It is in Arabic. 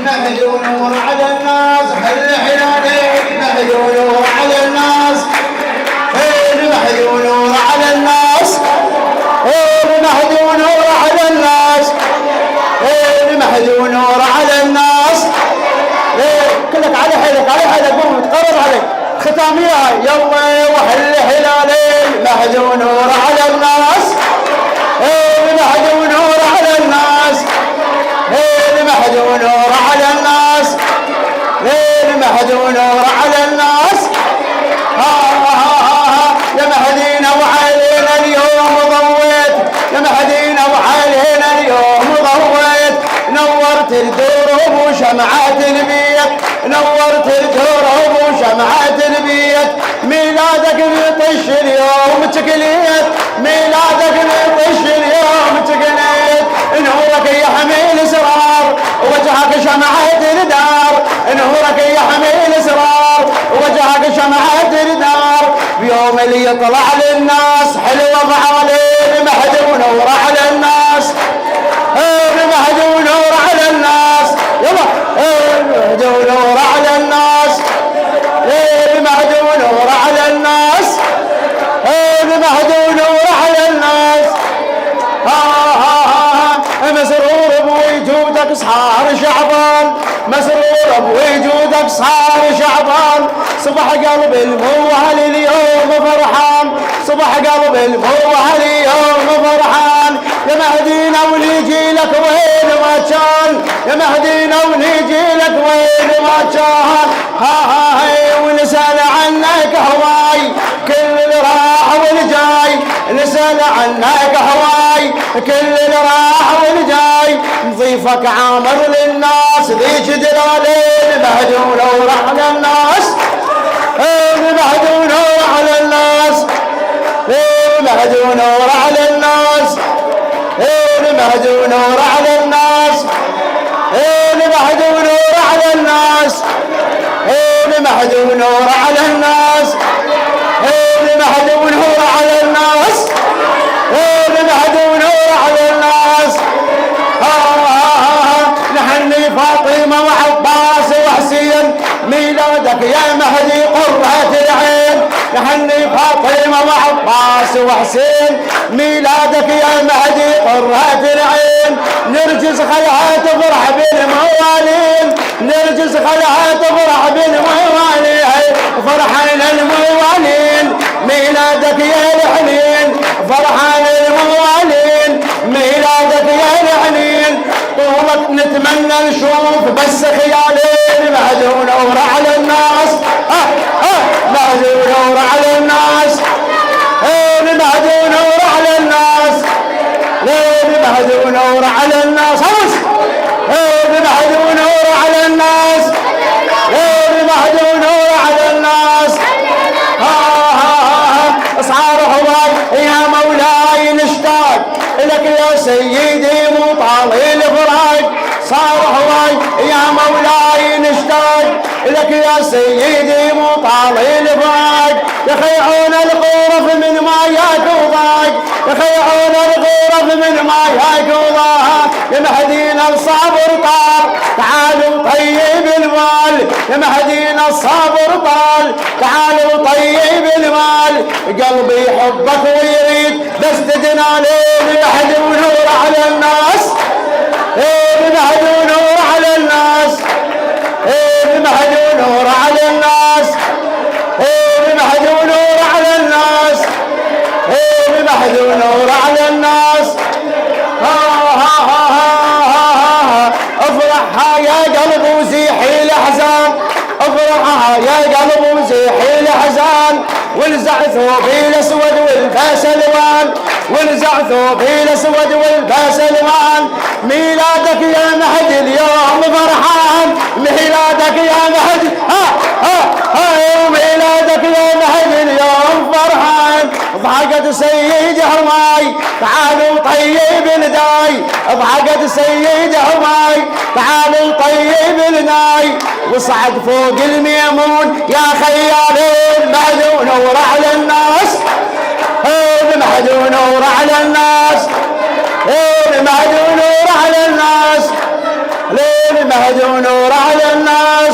المهدي ونور على الناس، هالهلالين المهدي ونور على الناس، المهدي ونور على الناس، المهدي ونور على الناس، المهدي ونور على الناس. كلك على حيلك على حيلك، قوم تقرب عليك ختاميها. يلا وهالهلالين المهدي ونور على الناس، المهدي ونور على الناس، المهدي ونور على الناس، المهدي ونور على الناس. يا مهدينا وعلينا اليوم ضويت، يا مهدينا وعلينا اليوم ضويت، نورت الدروب وشمعات البيت، نورت الدروب وشمعات البيت. ميلادك نطش اليوم تكليت، ميلادك نطش اليوم تكليت. نورك يحمي الاسرار وجهك شمعة الدار، نورك يحمي الاسرار وجهك شمعة الدار. بيوم اللي يطلع للناس حلوة بعالي، المهدي ونور على الناس، المهدي ونور على الناس. يلا المهدي ونور على الناس، المهدي ونور على الناس، المهدي ونور على الناس. مسرور بوجودك صار شعبان، مسرور بوجودك صار شعبان. صبح قلب الموهل اليوم فرحان، صبح قلب الموهل اليوم فرحان. يا مهدينا ونيجي لك وين ما كان، يا مهدينا ونيجي لك وين ما كان. ونسأل عنك هواي كل اللي راح والجاي، نسأل عنك هواي كل اللي راح والجاي. نضيفك عامر للناس ذيك دلالين، المهدي ونور على الناس، المهدي ونور على الناس، المهدي ونور على الناس، المهدي ونور على الناس، المهدي ونور على الناس، المهدي ونور على الناس، المهدي ونور على الناس، المهدي ونور على الناس. نحني فاطمة وعباس وحسين، ميلادك يا مهدي قرة العين. نحني فاطمة وعباس وحسين، ميلادك يا مهدي قرة العين. نرجس خلها تفرح بالموالين، نرجس خلها تفرح بالموالين، فرحان الموالين. ميلادك يا الحنين، فرحان الموالين. ميلادك يا الحنين. طولك نتمنى نشوف بس خيالين، مهدي ونور على الناس، مهدي ونور على الناس، مهدي ونور على الناس، مهدي ونور على الناس. مهدي ونور على الناس، مهدي ونور على الناس. صار هواي يا مولاي نشتاق لك يا سيدي مو طالي الفراق. صار هواي يا مولاي نشتاق لك يا سيدي مو طالي الفراق. يخيعون الغرف من ما ياك، يخيعون الغرف من ما ياك. يا مهدينا الصابر طال تعالوا طيب المال، يا مهدينا الصابر طال تعالوا طيب المال. قلبي يحبك ويريد بس تدنالين، المهدي ونور على الناس، المهدي ونور على الناس، المهدي ونور على الناس، المهدي ونور على الناس، المهدي ونور على الناس. افرحها يا قلب وزيحي الاحزان، افرحها يا قلب وزيحي الاحزان. وانزع ثوبي الاسود والباس الوان، وانزع ثوبي الاسود والباس الوان. ميلادك يا مهدي اليوم فرحان، ميلادك يا مهدي، ميلادك يا مهدي اليوم فرحان. ضحكت سيد حماي تعالوا طيب الداي، ضحكت سيد حماي تعالوا طيب الداي. وصعد فوق الميمون يا خيالين، المهدي ونور على الناس، المهدي ونور على الناس، المهدي ونور على الناس. المهد ونور على الناس